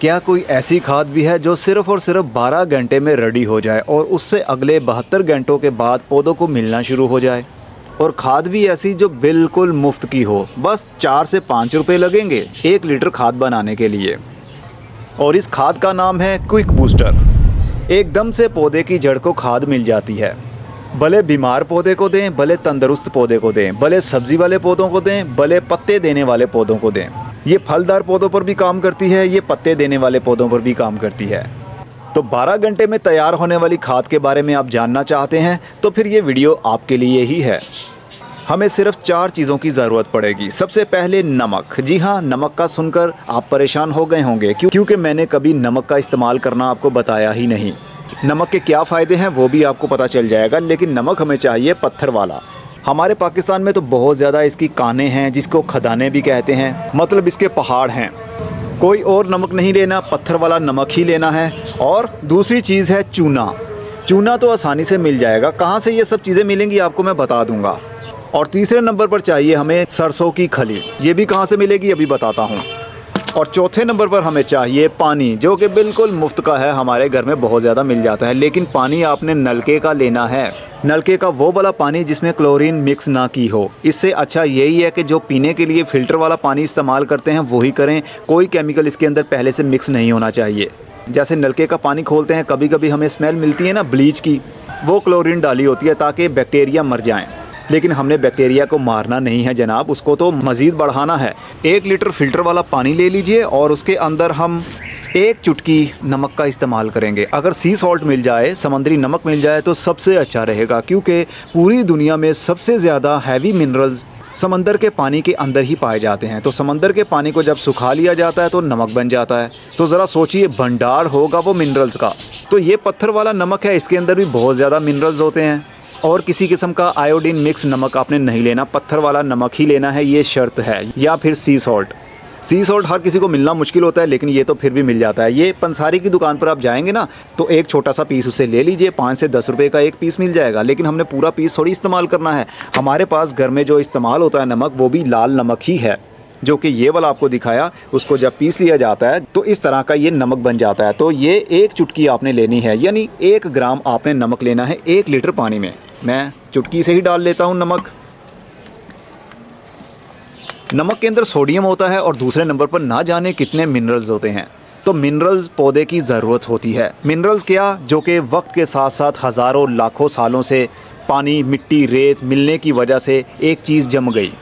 क्या कोई ऐसी खाद भी है जो सिर्फ़ और सिर्फ 12 घंटे में रेडी हो जाए और उससे अगले 72 घंटों के बाद पौधों को मिलना शुरू हो जाए? और खाद भी ऐसी जो बिल्कुल मुफ्त की हो, बस 4 से 5 रुपए लगेंगे 1 लीटर खाद बनाने के लिए। और इस खाद का नाम है क्विक बूस्टर। एकदम से पौधे की जड़ को खाद मिल जाती है। भले बीमार पौधे को दें, भले तंदुरुस्त पौधे को दें, भले सब्जी वाले पौधों को दें, भले पत्ते देने वाले पौधों को दें। ये फलदार पौधों पर भी काम करती है, ये पत्ते देने वाले पौधों पर भी काम करती है। तो 12 घंटे में तैयार होने वाली खाद के बारे में आप जानना चाहते हैं तो फिर ये वीडियो आपके लिए ही है। हमें सिर्फ 4 चीज़ों की ज़रूरत पड़ेगी। सबसे पहले नमक। जी हाँ, नमक का सुनकर आप परेशान हो गए होंगे क्योंकि मैंने कभी नमक का इस्तेमाल करना आपको बताया ही नहीं। नमक के क्या फ़ायदे हैं वो भी आपको पता चल जाएगा, लेकिन नमक हमें चाहिए पत्थर वाला। हमारे पाकिस्तान में तो बहुत ज़्यादा इसकी कानें हैं जिसको खदानें भी कहते हैं, मतलब इसके पहाड़ हैं। कोई और नमक नहीं लेना, पत्थर वाला नमक ही लेना है। और दूसरी चीज़ है चूना। चूना तो आसानी से मिल जाएगा, कहाँ से ये सब चीज़ें मिलेंगी आपको मैं बता दूँगा। और तीसरे नंबर पर चाहिए हमें सरसों की खली, ये भी कहाँ से मिलेगी अभी बताता हूँ। और चौथे नंबर पर हमें चाहिए पानी, जो कि बिल्कुल मुफ्त का है, हमारे घर में बहुत ज़्यादा मिल जाता है। लेकिन पानी आपने नलके का लेना है, नलके का वो वाला पानी जिसमें क्लोरीन मिक्स ना की हो। इससे अच्छा यही है कि जो पीने के लिए फ़िल्टर वाला पानी इस्तेमाल करते हैं वही करें। कोई केमिकल इसके अंदर पहले से मिक्स नहीं होना चाहिए। जैसे नलके का पानी खोलते हैं, कभी कभी हमें स्मेल मिलती है ना ब्लीच की, वो क्लोरीन डाली होती है ताकि बैक्टीरिया मर जाएँ। लेकिन हमने बैक्टीरिया को मारना नहीं है जनाब, उसको तो मज़ीद बढ़ाना है। 1 लीटर फ़िल्टर वाला पानी ले लीजिए और उसके अंदर हम 1 चुटकी नमक का इस्तेमाल करेंगे। अगर सी सॉल्ट मिल जाए, समुद्री नमक मिल जाए तो सबसे अच्छा रहेगा, क्योंकि पूरी दुनिया में सबसे ज़्यादा हैवी मिनरल्स समंदर के पानी के अंदर ही पाए जाते हैं। तो समंदर के पानी को जब सुखा लिया जाता है तो नमक बन जाता है। तो ज़रा सोचिए, भंडार होगा वो मिनरल्स का। तो ये पत्थर वाला नमक है, इसके अंदर भी बहुत ज़्यादा मिनरल्स होते हैं। और किसी किस्म का आयोडीन मिक्स नमक आपने नहीं लेना, पत्थर वाला नमक ही लेना है, ये शर्त है। या फिर सी सॉल्ट। सी सॉल्ट हर किसी को मिलना मुश्किल होता है, लेकिन ये तो फिर भी मिल जाता है। ये पंसारी की दुकान पर आप जाएंगे ना तो एक छोटा सा पीस उसे ले लीजिए, 5 से 10 रुपये का एक पीस मिल जाएगा। लेकिन हमने पूरा पीस थोड़ी इस्तेमाल करना है। हमारे पास घर में जो इस्तेमाल होता है नमक, वो भी लाल नमक ही है, जो कि ये वाला आपको दिखाया। उसको जब पीस लिया जाता है तो इस तरह का ये नमक बन जाता है। तो ये 1 चुटकी आपने लेनी है, यानी 1 ग्राम आपने नमक लेना है 1 लीटर पानी में। मैं चुटकी से ही डाल लेता हूँ नमक। नमक के अंदर सोडियम होता है और दूसरे नंबर पर ना जाने कितने मिनरल्स होते हैं। तो मिनरल्स पौधे की ज़रूरत होती है। मिनरल्स क्या, जो कि वक्त के साथ साथ हज़ारों लाखों सालों से पानी, मिट्टी, रेत मिलने की वजह से एक चीज़ जम गई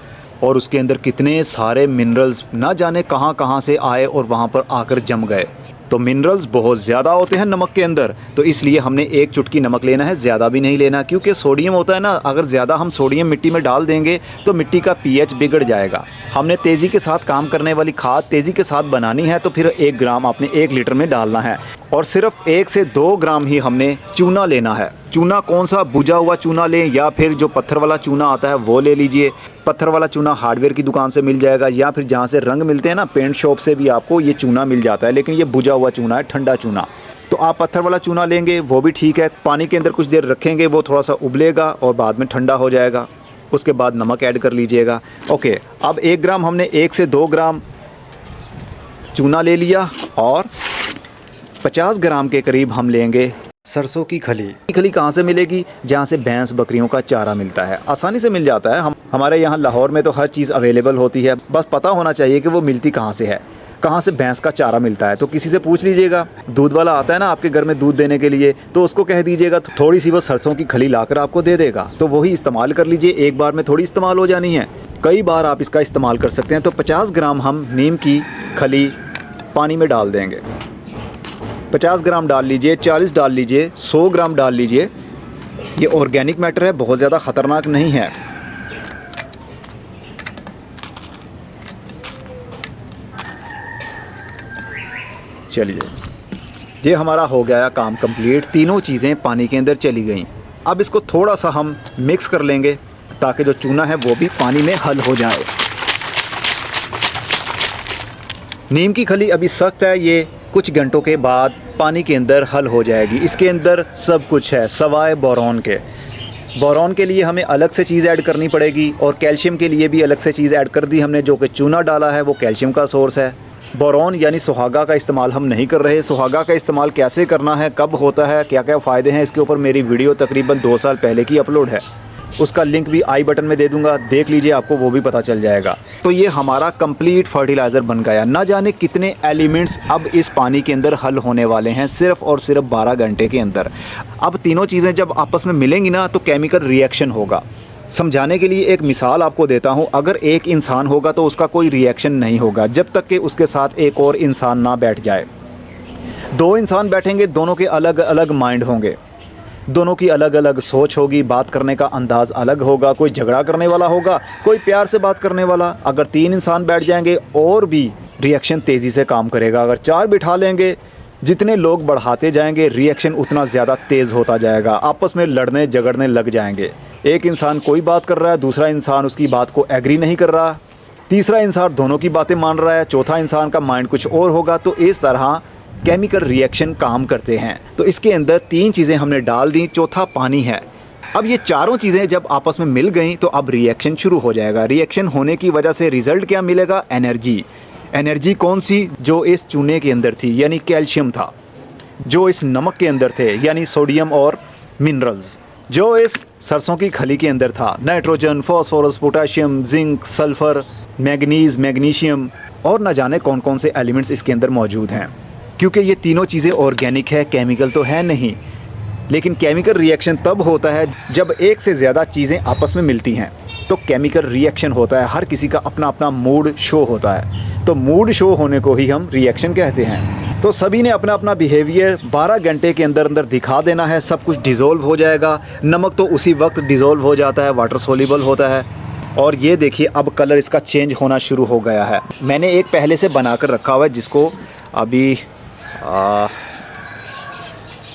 और उसके अंदर कितने सारे मिनरल्स ना जाने कहाँ कहाँ से आए और वहाँ पर आकर जम गए। तो मिनरल्स बहुत ज़्यादा होते हैं नमक के अंदर, तो इसलिए हमने 1 चुटकी नमक लेना है, ज़्यादा भी नहीं लेना। क्योंकि सोडियम होता है ना, अगर ज़्यादा हम सोडियम मिट्टी में डाल देंगे तो मिट्टी का पीएच बिगड़ जाएगा। हमने तेज़ी के साथ काम करने वाली खाद तेज़ी के साथ बनानी है, तो फिर 1 ग्राम आपने 1 लीटर में डालना है। और सिर्फ 1 से 2 ग्राम ही हमने चूना लेना है। चूना कौन सा, बुझा हुआ चूना लें या फिर जो पत्थर वाला चूना आता है वो ले लीजिए। पत्थर वाला चूना हार्डवेयर की दुकान से मिल जाएगा, या फिर जहाँ से रंग मिलते हैं ना, पेंट शॉप से भी आपको ये चूना मिल जाता है। लेकिन ये बुझा हुआ चूना है, ठंडा चूना। तो आप पत्थर वाला चूना लेंगे वो भी ठीक है। पानी के अंदर कुछ देर रखेंगे, वो थोड़ा सा उबलेगा और बाद में ठंडा हो जाएगा। उसके बाद नमक ऐड कर लीजिएगा। ओके, अब 1 ग्राम हमने 1 से 2 ग्राम चूना ले लिया और 50 ग्राम के करीब हम लेंगे सरसों की खली। खली कहाँ से मिलेगी? जहाँ से भैंस बकरियों का चारा मिलता है, आसानी से मिल जाता है। हमारे यहाँ लाहौर में तो हर चीज़ अवेलेबल होती है, बस पता होना चाहिए कि वो मिलती कहाँ से है, कहाँ से भैंस का चारा मिलता है। तो किसी से पूछ लीजिएगा, दूध वाला आता है ना आपके घर में दूध देने के लिए, तो उसको कह दीजिएगा थोड़ी सी वो सरसों की खली लाकर आपको दे देगा, तो वही इस्तेमाल कर लीजिए। एक बार में थोड़ी इस्तेमाल हो जानी है, कई बार आप इसका इस्तेमाल कर सकते हैं। तो 50 ग्राम हम नीम की खली पानी में डाल देंगे। 50 ग्राम डाल लीजिए, 40 डाल लीजिए, 100 ग्राम डाल लीजिए। ये ऑर्गेनिक मैटर है, बहुत ज़्यादा ख़तरनाक नहीं है। चलिए, ये हमारा हो गया काम कंप्लीट। तीनों चीज़ें पानी के अंदर चली गईं। अब इसको थोड़ा सा हम मिक्स कर लेंगे ताकि जो चूना है वो भी पानी में हल हो जाए। नीम की खली अभी सख्त है, ये कुछ घंटों के बाद पानी के अंदर हल हो जाएगी। इसके अंदर सब कुछ है सवाए बोरॉन के। बोरॉन के लिए हमें अलग से चीज़ ऐड करनी पड़ेगी और कैल्शियम के लिए भी अलग से चीज़ ऐड कर दी हमने। जो कि चूना डाला है वो कैल्शियम का सोर्स है। बोरॉन यानी सुहागा का इस्तेमाल हम नहीं कर रहे। सुहागा का इस्तेमाल कैसे करना है, कब होता है, क्या क्या फ़ायदे हैं, इसके ऊपर मेरी वीडियो तकरीबन 2 साल पहले की अपलोड है। उसका लिंक भी आई बटन में दे दूंगा, देख लीजिए, आपको वो भी पता चल जाएगा। तो ये हमारा कंप्लीट फर्टिलाइज़र बन गया। ना जाने कितने एलिमेंट्स अब इस पानी के अंदर हल होने वाले हैं सिर्फ़ और सिर्फ 12 घंटे के अंदर। अब तीनों चीज़ें जब आपस में मिलेंगी ना तो केमिकल रिएक्शन होगा। समझाने के लिए एक मिसाल आपको देता हूँ। अगर एक इंसान होगा तो उसका कोई रिएक्शन नहीं होगा जब तक कि उसके साथ एक और इंसान ना बैठ जाए। 2 इंसान बैठेंगे, दोनों के अलग अलग माइंड होंगे, दोनों की अलग अलग सोच होगी, बात करने का अंदाज़ अलग होगा। कोई झगड़ा करने वाला होगा, कोई प्यार से बात करने वाला। अगर 3 इंसान बैठ जाएंगे और भी रिएक्शन तेज़ी से काम करेगा। अगर 4 बिठा लेंगे, जितने लोग बढ़ाते जाएंगे रिएक्शन उतना ज़्यादा तेज़ होता जाएगा, आपस में लड़ने झगड़ने लग जाएंगे। एक इंसान कोई बात कर रहा है, दूसरा इंसान उसकी बात को एग्री नहीं कर रहा, तीसरा इंसान दोनों की बातें मान रहा है, चौथा इंसान का माइंड कुछ और होगा। तो इस तरह केमिकल रिएक्शन काम करते हैं। तो इसके अंदर 3 चीज़ें हमने डाल दी, चौथा पानी है। अब ये चारों चीज़ें जब आपस में मिल गई तो अब रिएक्शन शुरू हो जाएगा। रिएक्शन होने की वजह से रिज़ल्ट क्या मिलेगा? एनर्जी। एनर्जी कौन सी? जो इस चूने के अंदर थी यानी कैल्शियम था, जो इस नमक के अंदर थे यानी सोडियम और मिनरल्स, जो इस सरसों की खली के अंदर था nitrogen, phosphorus, potassium, zinc, sulphur, manganese, magnesium और न जाने कौन कौन से एलिमेंट्स इसके अंदर मौजूद हैं। क्योंकि ये तीनों चीज़ें ऑर्गेनिक है, केमिकल तो है नहीं। लेकिन केमिकल रिएक्शन तब होता है जब एक से ज़्यादा चीज़ें आपस में मिलती हैं, तो केमिकल रिएक्शन होता है। हर किसी का अपना अपना मूड शो होता है, तो मूड शो होने को ही हम रिएक्शन कहते हैं। तो सभी ने अपना अपना बिहेवियर 12 घंटे के अंदर अंदर दिखा देना है, सब कुछ डिज़ोल्व हो जाएगा। नमक तो उसी वक्त डिज़ोल्व हो जाता है, वाटर सोल्यूबल होता है। और ये देखिए अब कलर इसका चेंज होना शुरू हो गया है। मैंने एक पहले से बना कर रखा हुआ है जिसको अभी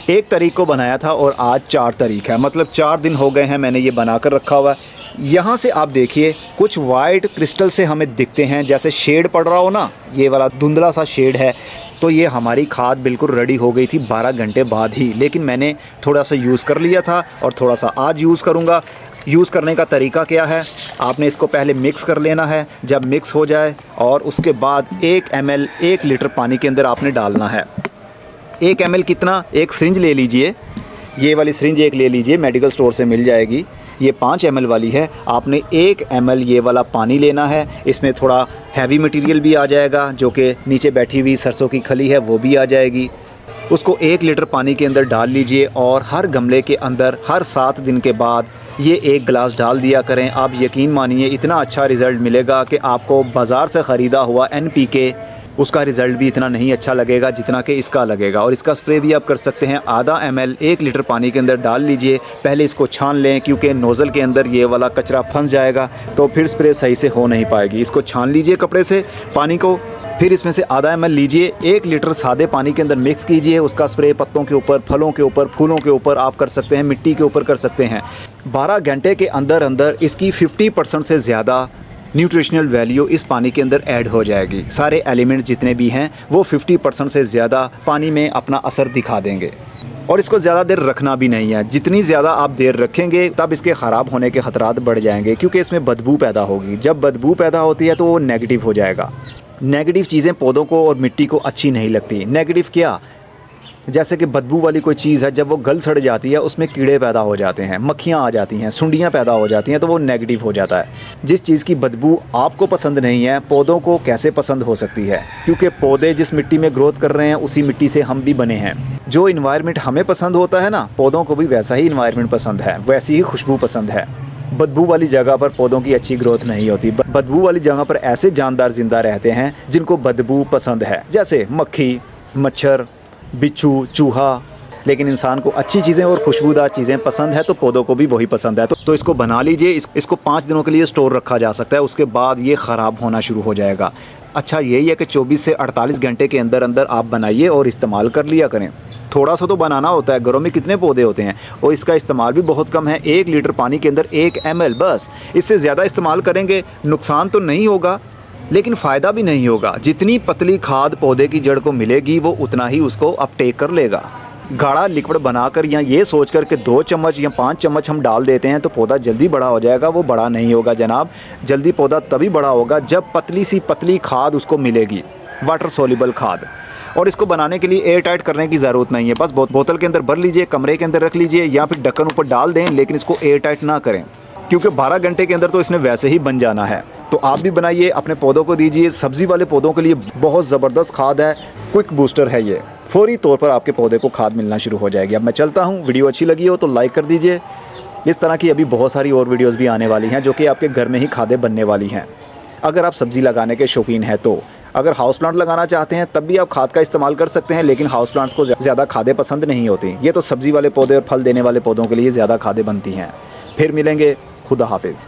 1 तारीख को बनाया था और आज 4 तारीख है, मतलब 4 दिन हो गए हैं मैंने ये बना कर रखा हुआ है। यहाँ से आप देखिए कुछ वाइट क्रिस्टल से हमें दिखते हैं, जैसे शेड पड़ रहा हो ना, ये वाला धुंधला सा शेड है। तो ये हमारी खाद बिल्कुल रेडी हो गई थी 12 घंटे बाद ही, लेकिन मैंने थोड़ा सा यूज़ कर लिया था और थोड़ा सा आज यूज़ करूँगा। यूज़ करने का तरीका क्या है? आपने इसको पहले मिक्स कर लेना है। जब मिक्स हो जाए और उसके बाद 1 ml 1 लीटर पानी के अंदर आपने डालना है। 1 ml कितना? एक सिरिंज ले लीजिए, ये वाली सिरिंज एक ले लीजिए, मेडिकल स्टोर से मिल जाएगी। ये 5 ml वाली है। आपने 1 ml ये वाला पानी लेना है। इसमें थोड़ा हैवी मटेरियल भी आ जाएगा, जो कि नीचे बैठी हुई सरसों की खली है वो भी आ जाएगी। उसको 1 लीटर पानी के अंदर डाल लीजिए और हर गमले के अंदर हर 7 दिन के बाद ये 1 गिलास डाल दिया करें। आप यकीन मानिए इतना अच्छा रिज़ल्ट मिलेगा कि आपको बाज़ार से ख़रीदा हुआ NPK उसका रिज़ल्ट भी इतना नहीं अच्छा लगेगा जितना कि इसका लगेगा। और इसका स्प्रे भी आप कर सकते हैं। आधा ml 1 लीटर पानी के अंदर डाल लीजिए। पहले इसको छान लें क्योंकि नोज़ल के अंदर ये वाला कचरा फंस जाएगा तो फिर स्प्रे सही से हो नहीं पाएगी। इसको छान लीजिए कपड़े से पानी को, फिर इसमें से आधा ml लीजिए, 1 लीटर सादे पानी के अंदर मिक्स कीजिए। उसका स्प्रे पत्तों के ऊपर, फलों के ऊपर, फूलों के ऊपर आप कर सकते हैं, मिट्टी के ऊपर कर सकते हैं। 12 घंटे के अंदर अंदर इसकी 50% से ज़्यादा न्यूट्रिशनल वैल्यू इस पानी के अंदर ऐड हो जाएगी। सारे एलिमेंट्स जितने भी हैं वो 50% से ज़्यादा पानी में अपना असर दिखा देंगे। और इसको ज़्यादा देर रखना भी नहीं है। जितनी ज़्यादा आप देर रखेंगे तब इसके ख़राब होने के ख़तरात बढ़ जाएंगे, क्योंकि इसमें बदबू पैदा होगी। जब बदबू पैदा होती है तो वो नेगेटिव हो जाएगा। नेगेटिव चीज़ें पौधों को और मिट्टी को अच्छी नहीं लगती। नेगेटिव क्या? जैसे कि बदबू वाली कोई चीज़ है, जब वो गल सड़ जाती है उसमें कीड़े पैदा हो जाते हैं, मक्खियाँ आ जाती हैं, सुंडियाँ पैदा हो जाती हैं, तो वो नेगेटिव हो जाता है। जिस चीज़ की बदबू आपको पसंद नहीं है पौधों को कैसे पसंद हो सकती है? क्योंकि पौधे जिस मिट्टी में ग्रोथ कर रहे हैं उसी मिट्टी से हम भी बने हैं। जो इन्वायरमेंट हमें पसंद होता है ना, पौधों को भी वैसा ही इन्वायरमेंट पसंद है, वैसी ही खुशबू पसंद है। बदबू वाली जगह पर पौधों की अच्छी ग्रोथ नहीं होती। बदबू वाली जगह पर ऐसे जानदार जिंदा रहते हैं जिनको बदबू पसंद है, जैसे मक्खी, मच्छर, बिच्छू, चूहा। लेकिन इंसान को अच्छी चीज़ें और खुशबूदार चीज़ें पसंद है तो पौधों को भी वही पसंद है। तो इसको बना लीजिए। इसको 5 दिनों के लिए स्टोर रखा जा सकता है, उसके बाद ये ख़राब होना शुरू हो जाएगा। अच्छा यही है कि 24 से 48 घंटे के अंदर अंदर आप बनाइए और इस्तेमाल कर लिया करें। थोड़ा सा तो बनाना होता है, घरों में कितने पौधे होते हैं, और इसका इस्तेमाल भी बहुत कम है। 1 लीटर पानी के अंदर 1 ml बस। इससे ज़्यादा इस्तेमाल करेंगे नुकसान तो नहीं होगा लेकिन फ़ायदा भी नहीं होगा। जितनी पतली खाद पौधे की जड़ को मिलेगी वो उतना ही उसको अपटेक कर लेगा। गाढ़ा लिक्विड बनाकर या ये सोचकर के 2 चम्मच या 5 चम्मच हम डाल देते हैं तो पौधा जल्दी बड़ा हो जाएगा, वो बड़ा नहीं होगा जनाब। जल्दी पौधा तभी बड़ा होगा जब पतली सी पतली खाद उसको मिलेगी। वाटर सोल्यूबल खाद। और इसको बनाने के लिए एयर टाइट करने की ज़रूरत नहीं है, बस बोतल के अंदर भर लीजिए, कमरे के अंदर रख लीजिए या फिर ढक्कन ऊपर डाल दें, लेकिन इसको एयर टाइट ना करें क्योंकि 12 घंटे के अंदर तो इसने वैसे ही बन जाना है। तो आप भी बनाइए, अपने पौधों को दीजिए। सब्ज़ी वाले पौधों के लिए बहुत ज़बरदस्त खाद है, क्विक बूस्टर है ये। फौरी तौर पर आपके पौधे को खाद मिलना शुरू हो जाएगी। अब मैं चलता हूँ, वीडियो अच्छी लगी हो तो लाइक कर दीजिए। इस तरह की अभी बहुत सारी और वीडियोज़ भी आने वाली हैं जो कि आपके घर में ही खादें बनने वाली हैं। अगर आप सब्ज़ी लगाने के शौकीन हैं तो अगर हाउस प्लांट लगाना चाहते हैं तब भी आप खाद का इस्तेमाल कर सकते हैं, लेकिन हाउस प्लांट्स को ज़्यादा खादें पसंद नहीं होती। ये तो सब्ज़ी वाले पौधे और फल देने वाले पौधों के लिए ज़्यादा खादें बनती हैं। फिर मिलेंगे, खुदा हाफिज़।